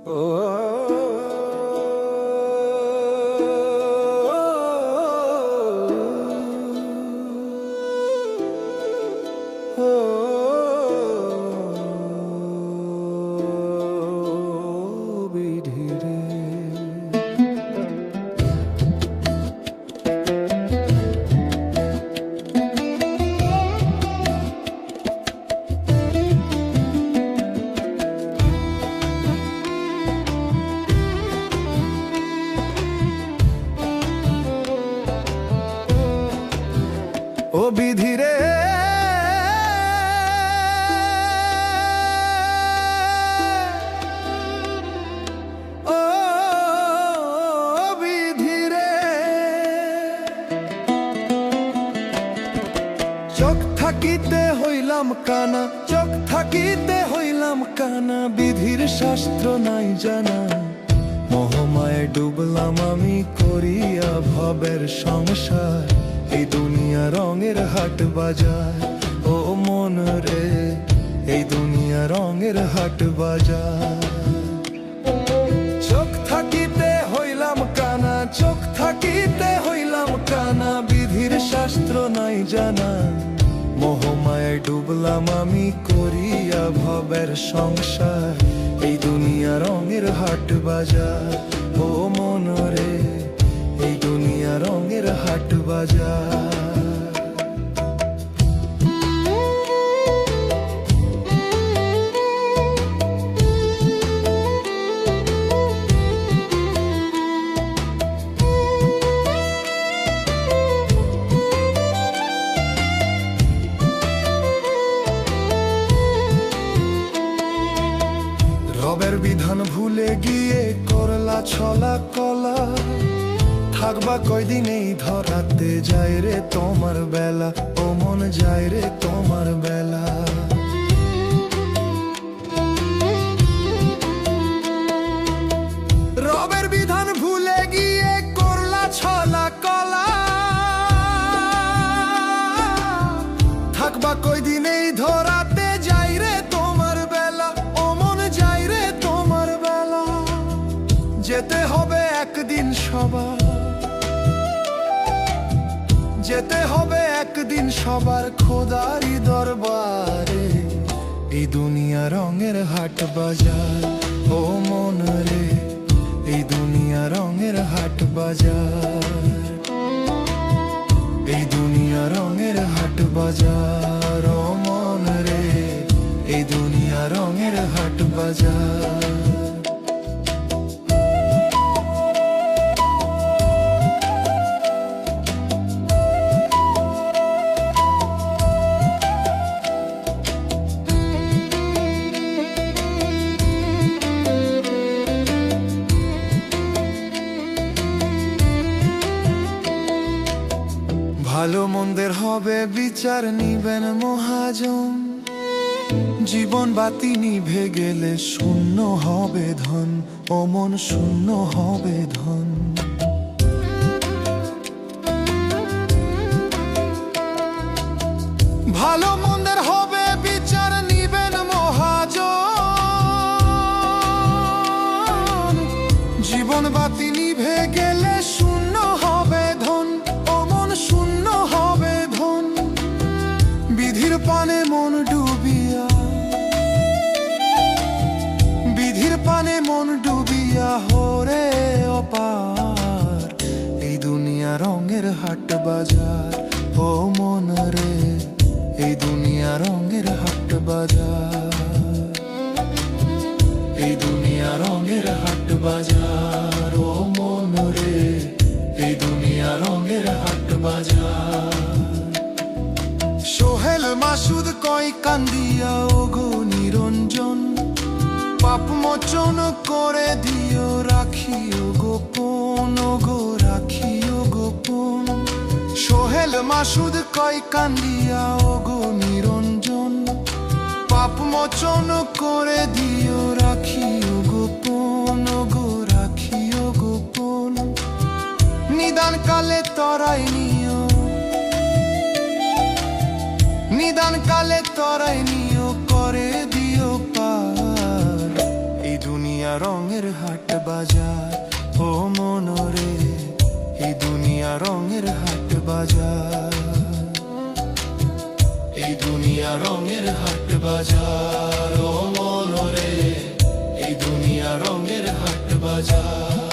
ও বিধি রে, ও বিধি রে, চোখ থাকিতে হইলাম কানা, চোখ থাকিতে হইলাম কানা, বিধির শাস্ত্র নাই জানা। মোহমায় ডুবলাম আমি করিয়া ভবের সংসার, এই দুনিয়া রঙের হাট বাজার। ও মন রে, এই দুনিয়া রঙের হাট বাজার। চোখ থাকিতে হইলাম কানা, চোখ থাকিতে হইলাম কানা, বিধির শাস্ত্র নাই জানা। মোহমায় ডুবলাম আমি করিয়া ভবের সংসার, এই দুনিয়া রঙের হাট বাজার। ও মন রে, এই দুনিয়া রঙের হাট বাজার। রবের বিধান ভুলে গিয়ে করলা ছলা কলা, থাকবা কয়দিন এই ধরাতে, যায় রে তোমার বেলা। ও মন যায় রে তোমার বেলা। রবের বিধান ভুলে গিয়ে করলা ছলা কলা, থাকবা কয়দিন এই ধরাতে, যায় রে তোমার বেলা। ও মন যায় রে তোমার বেলা। যেতে হবে একদিন সবার, যেতে হবে একদিন সবার খোদারি দরবারে, এই দুনিয়া রঙের হাট বাজার। ও মন রে, এই দুনিয়া রঙের হাট বাজার, এই দুনিয়া রঙের হাট বাজার। ও মন রে, এই দুনিয়া রঙের হাট বাজার। ভালো মন্দের হবে বিচার নিবেন মহাজন, জীবন বাতি নিভে গেলে শূন্য হবে ধন। ও মন শূন্য হবে ধন। ভালো মন্দের হবে বিচার নিবেন মহাজন, জীবন বাতি নিভে গেলে শূন্য হবে ধন। ও মন শূন্য হবে ধন। বিধির পানে মন ডুবিয়া, বিধির পানে মন ডুবিয়া হরে অপার, এই দুনিয়া রঙের হাট বাজার। ও মন রে, এই দুনিয়া রঙের হাট বাজার, এই দুনিয়া রঙের হাট বাজার। ও মন রে, এই দুনিয়া রঙের হাট বাজার। সোহেল মাসুদ কয় কান্দিয়া, ও গো নিরঞ্জন, পাপ মোচন করে দিও, রাখিও গোপন। ও গো রাখিও গোপন। সোহেল মাসুদ কয় কান্দিয়া, ও গো নিরঞ্জন, পাপ মোচন করে দিও, রাখিও গোপন। ও গো রাখিও গোপন। নিদান কালে তরাই নিও, নিদান কালে তরাই নিও, করে দিও পার, এই দুনিয়া রঙের বাজার ও মনরে, এই দুনিয়া রঙের হাট বাজার, এই দুনিয়া রঙের হাট বাজার ও মনরে, এই দুনিয়া রঙের হাট বাজার।